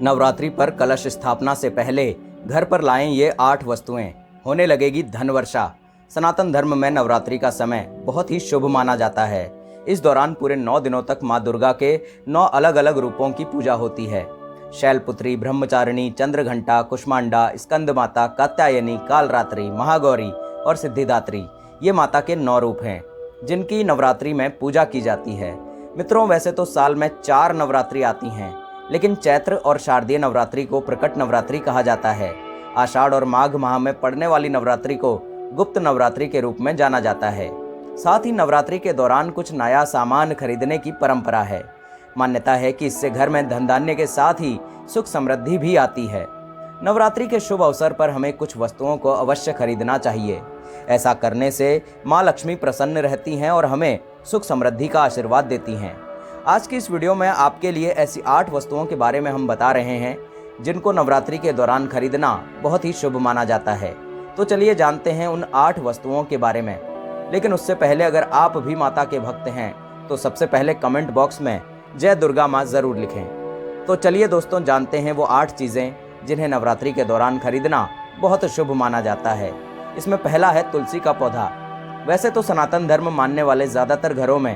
नवरात्रि पर कलश स्थापना से पहले घर पर लाएं ये 8 वस्तुएं, होने लगेगी धन वर्षा। सनातन धर्म में नवरात्रि का समय बहुत ही शुभ माना जाता है। इस दौरान पूरे 9 दिनों तक माँ दुर्गा के 9 अलग अलग रूपों की पूजा होती है। शैलपुत्री, ब्रह्मचारिणी, चंद्रघंटा, कुष्मांडा, स्कंद माता, कात्यायनी, कालरात्रि, महागौरी और सिद्धिदात्री ये माता के 9 रूप हैं जिनकी नवरात्रि में पूजा की जाती है। मित्रों, वैसे तो साल में 4 नवरात्रि आती हैं, लेकिन चैत्र और शारदीय नवरात्रि को प्रकट नवरात्रि कहा जाता है। आषाढ़ और माघ माह में पड़ने वाली नवरात्रि को गुप्त नवरात्रि के रूप में जाना जाता है। साथ ही नवरात्रि के दौरान कुछ नया सामान खरीदने की परंपरा है। मान्यता है कि इससे घर में धन धान्य के साथ ही सुख समृद्धि भी आती है। नवरात्रि के शुभ अवसर पर हमें कुछ वस्तुओं को अवश्य खरीदना चाहिए। ऐसा करने से माँ लक्ष्मी प्रसन्न रहती हैं और हमें सुख समृद्धि का आशीर्वाद देती हैं। आज की इस वीडियो में आपके लिए ऐसी 8 वस्तुओं के बारे में हम बता रहे हैं जिनको नवरात्रि के दौरान खरीदना बहुत ही शुभ माना जाता है। तो चलिए जानते हैं उन 8 वस्तुओं के बारे में। लेकिन उससे पहले अगर आप भी माता के भक्त हैं तो सबसे पहले कमेंट बॉक्स में जय दुर्गा माँ ज़रूर लिखें। तो चलिए दोस्तों, जानते हैं वो 8 चीज़ें जिन्हें नवरात्रि के दौरान खरीदना बहुत शुभ माना जाता है। इसमें पहला है तुलसी का पौधा। वैसे तो सनातन धर्म मानने वाले ज़्यादातर घरों में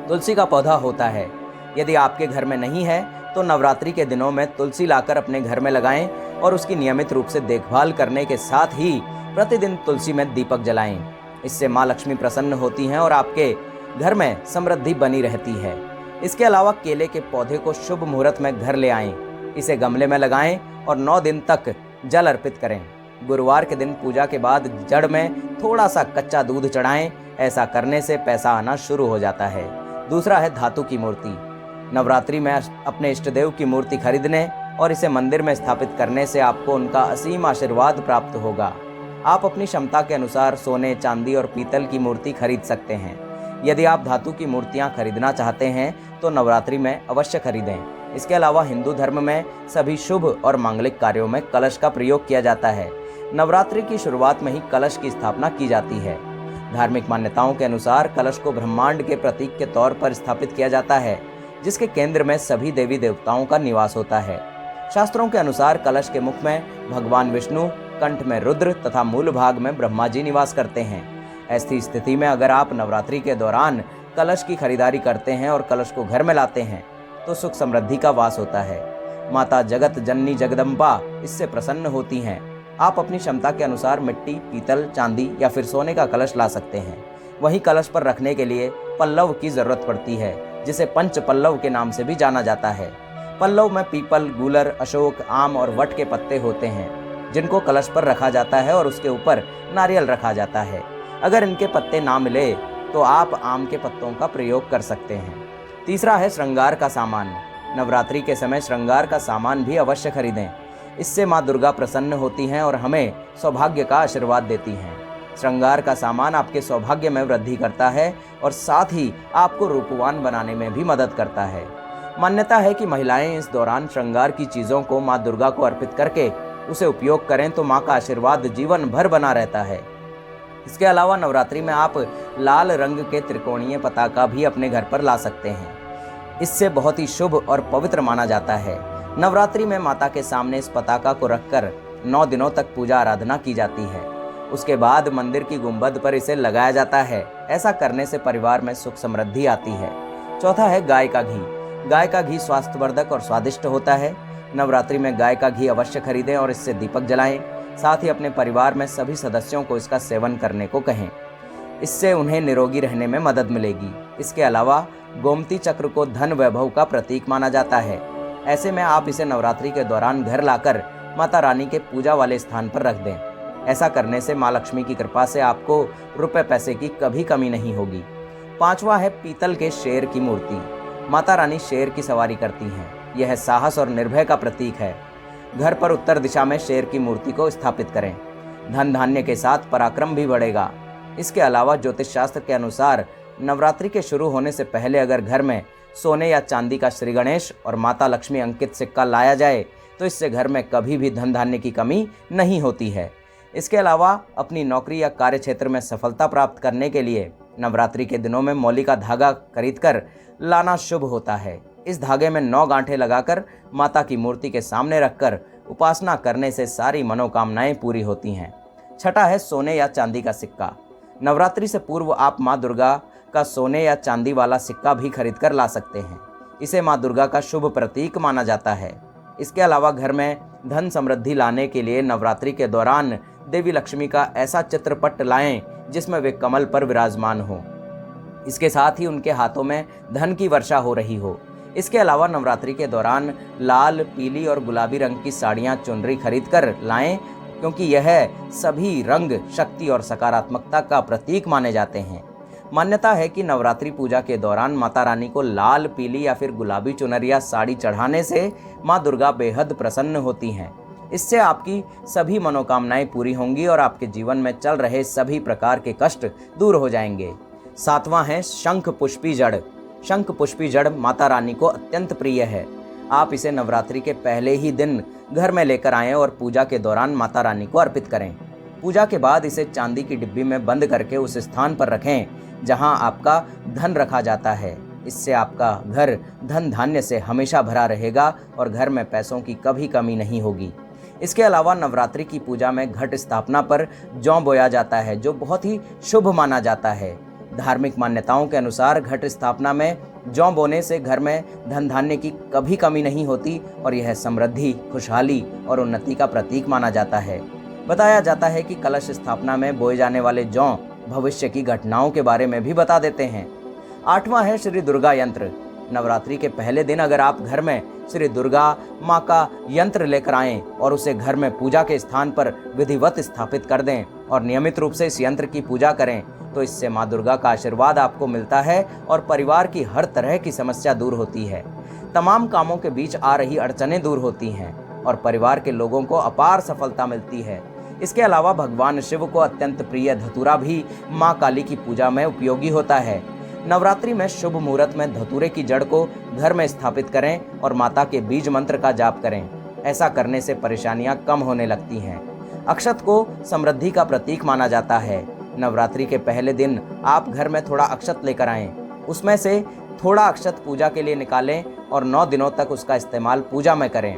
तुलसी का पौधा होता है। यदि आपके घर में नहीं है तो नवरात्रि के दिनों में तुलसी लाकर अपने घर में लगाएं और उसकी नियमित रूप से देखभाल करने के साथ ही प्रतिदिन तुलसी में दीपक जलाएं। इससे माँ लक्ष्मी प्रसन्न होती हैं और आपके घर में समृद्धि बनी रहती है। इसके अलावा केले के पौधे को शुभ मुहूर्त में घर ले आएं, इसे गमले में लगाएं और 9 दिन तक जल अर्पित करें। गुरुवार के दिन पूजा के बाद जड़ में थोड़ा सा कच्चा दूध चढ़ाएं। ऐसा करने से पैसा आना शुरू हो जाता है। दूसरा है धातु की मूर्ति। नवरात्रि में अपने इष्ट देव की मूर्ति खरीदने और इसे मंदिर में स्थापित करने से आपको उनका असीम आशीर्वाद प्राप्त होगा। आप अपनी क्षमता के अनुसार सोने, चांदी और पीतल की मूर्ति खरीद सकते हैं। यदि आप धातु की मूर्तियां खरीदना चाहते हैं तो नवरात्रि में अवश्य खरीदें। इसके अलावा हिंदू धर्म में सभी शुभ और मांगलिक कार्यों में कलश का प्रयोग किया जाता है। नवरात्रि की शुरुआत में ही कलश की स्थापना की जाती है। धार्मिक मान्यताओं के अनुसार कलश को ब्रह्मांड के प्रतीक के तौर पर स्थापित किया जाता है, जिसके केंद्र में सभी देवी देवताओं का निवास होता है। शास्त्रों के अनुसार कलश के मुख में भगवान विष्णु, कंठ में रुद्र तथा मूल भाग में ब्रह्मा जी निवास करते हैं। ऐसी स्थिति में अगर आप नवरात्रि के दौरान कलश की खरीदारी करते हैं और कलश को घर में लाते हैं तो सुख समृद्धि का वास होता है। माता जगत जननी जगदम्बा इससे प्रसन्न होती हैं। आप अपनी क्षमता के अनुसार मिट्टी, पीतल, चांदी या फिर सोने का कलश ला सकते हैं। वहीं कलश पर रखने के लिए पल्लव की जरूरत पड़ती है, जिसे पंच पल्लव के नाम से भी जाना जाता है। पल्लव में पीपल, गूलर, अशोक, आम और वट के पत्ते होते हैं जिनको कलश पर रखा जाता है और उसके ऊपर नारियल रखा जाता है। अगर इनके पत्ते ना मिले तो आप आम के पत्तों का प्रयोग कर सकते हैं। तीसरा है श्रृंगार का सामान। नवरात्रि के समय श्रृंगार का सामान भी अवश्य खरीदें। इससे माँ दुर्गा प्रसन्न होती हैं और हमें सौभाग्य का आशीर्वाद देती हैं। श्रृंगार का सामान आपके सौभाग्य में वृद्धि करता है और साथ ही आपको रूपवान बनाने में भी मदद करता है। मान्यता है कि महिलाएं इस दौरान श्रृंगार की चीज़ों को माँ दुर्गा को अर्पित करके उसे उपयोग करें तो माँ का आशीर्वाद जीवन भर बना रहता है। इसके अलावा नवरात्रि में आप लाल रंग के त्रिकोणीय पताका भी अपने घर पर ला सकते हैं। इससे बहुत ही शुभ और पवित्र माना जाता है। नवरात्रि में माता के सामने इस पताका को रखकर 9 दिनों तक पूजा आराधना की जाती है। उसके बाद मंदिर की गुंबद पर इसे लगाया जाता है। ऐसा करने से परिवार में सुख समृद्धि आती है। चौथा है गाय का घी। गाय का घी स्वास्थ्यवर्धक और स्वादिष्ट होता है। नवरात्रि में गाय का घी अवश्य खरीदें और इससे दीपक जलाएं। साथ ही अपने परिवार में सभी सदस्यों को इसका सेवन करने को कहें। इससे उन्हें निरोगी रहने में मदद मिलेगी। इसके अलावा गोमती चक्र को धन वैभव का प्रतीक माना जाता है। ऐसे में आप इसे नवरात्रि के दौरान घर लाकर माता रानी के पूजा वाले स्थान पर रख दें। ऐसा करने से माँ लक्ष्मी की कृपा से आपको रुपए पैसे की कभी कमी नहीं होगी। पांचवा है पीतल के शेर की मूर्ति। माता रानी शेर की सवारी करती हैं। यह साहस और निर्भय का प्रतीक है। घर पर उत्तर दिशा में शेर की मूर्ति को स्थापित करें। धन धान्य के साथ पराक्रम भी बढ़ेगा। इसके अलावा ज्योतिष शास्त्र के अनुसार नवरात्रि के शुरू होने से पहले अगर घर में सोने या चांदी का श्री गणेश और माता लक्ष्मी अंकित सिक्का लाया जाए तो इससे घर में कभी भी धन धान्य की कमी नहीं होती है। इसके अलावा अपनी नौकरी या कार्य क्षेत्र में सफलता प्राप्त करने के लिए नवरात्रि के दिनों में मौली का धागा खरीदकर लाना शुभ होता है। इस धागे में 9 गांठें लगाकर माता की मूर्ति के सामने रखकर उपासना करने से सारी मनोकामनाएं पूरी होती हैं। छठा है सोने या चांदी का सिक्का। नवरात्रि से पूर्व आप माँ दुर्गा का सोने या चांदी वाला सिक्का भी खरीद कर ला सकते हैं। इसे माँ दुर्गा का शुभ प्रतीक माना जाता है। इसके अलावा घर में धन समृद्धि लाने के लिए नवरात्रि के दौरान देवी लक्ष्मी का ऐसा चित्रपट लाएं जिसमें वे कमल पर विराजमान हो। इसके साथ ही उनके हाथों में धन की वर्षा हो रही हो। इसके अलावा नवरात्रि के दौरान लाल, पीली और गुलाबी रंग की साड़ियाँ चुनरी खरीद कर लाएं, क्योंकि यह सभी रंग शक्ति और सकारात्मकता का प्रतीक माने जाते हैं। मान्यता है कि नवरात्रि पूजा के दौरान माता रानी को लाल, पीली या फिर गुलाबी चुनर या साड़ी चढ़ाने से माँ दुर्गा बेहद प्रसन्न होती हैं। इससे आपकी सभी मनोकामनाएं पूरी होंगी और आपके जीवन में चल रहे सभी प्रकार के कष्ट दूर हो जाएंगे। सातवां है शंख पुष्पी जड़। शंख पुष्पी जड़ माता रानी को अत्यंत प्रिय है। आप इसे नवरात्रि के पहले ही दिन घर में लेकर आएं और पूजा के दौरान माता रानी को अर्पित करें। पूजा के बाद इसे चांदी की डिब्बी में बंद करके उस स्थान पर रखें जहां आपका धन रखा जाता है। इससे आपका घर धन धान्य से हमेशा भरा रहेगा और घर में पैसों की कभी कमी नहीं होगी। इसके अलावा नवरात्रि की पूजा में घट स्थापना पर जौ बोया जाता है, जो बहुत ही शुभ माना जाता है। धार्मिक मान्यताओं के अनुसार घट स्थापना में जौ बोने से घर में धन धान्य की कभी कमी नहीं होती और यह समृद्धि, खुशहाली और उन्नति का प्रतीक माना जाता है। बताया जाता है कि कलश स्थापना में बोए जाने वाले जौ भविष्य की घटनाओं के बारे में भी बता देते हैं। आठवां है श्री दुर्गा यंत्र। नवरात्रि के पहले दिन अगर आप घर में श्री दुर्गा माँ का यंत्र लेकर आएं और उसे घर में पूजा के स्थान पर विधिवत स्थापित कर दें और नियमित रूप से इस यंत्र की पूजा करें, तो इससे माँ दुर्गा का आशीर्वाद आपको मिलता है और परिवार की हर तरह की समस्या दूर होती है। तमाम कामों के बीच आ रही अड़चनें दूर होती हैं और परिवार के लोगों को अपार सफलता मिलती है। इसके अलावा भगवान शिव को अत्यंत प्रिय धतूरा भी माँ काली की पूजा में उपयोगी होता है। नवरात्रि में शुभ मुहूर्त में धतूरे की जड़ को घर में स्थापित करें और माता के बीज मंत्र का जाप करें। ऐसा करने से परेशानियां कम होने लगती हैं। अक्षत को समृद्धि का प्रतीक माना जाता है। नवरात्रि के पहले दिन आप घर में थोड़ा अक्षत लेकर आएं। उसमें से थोड़ा अक्षत पूजा के लिए निकालें और 9 दिनों तक उसका इस्तेमाल पूजा में करें।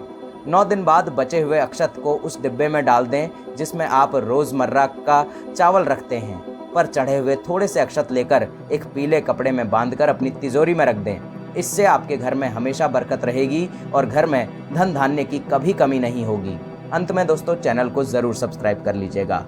9 दिन बाद बचे हुए अक्षत को उस डिब्बे में डाल दें जिसमें आप रोज़मर्रा का चावल रखते हैं। पर चढ़े हुए थोड़े से अक्षत लेकर एक पीले कपड़े में बांधकर अपनी तिजोरी में रख दें। इससे आपके घर में हमेशा बरकत रहेगी और घर में धन धान्य की कभी कमी नहीं होगी। अंत में दोस्तों, चैनल को ज़रूर सब्सक्राइब कर लीजिएगा।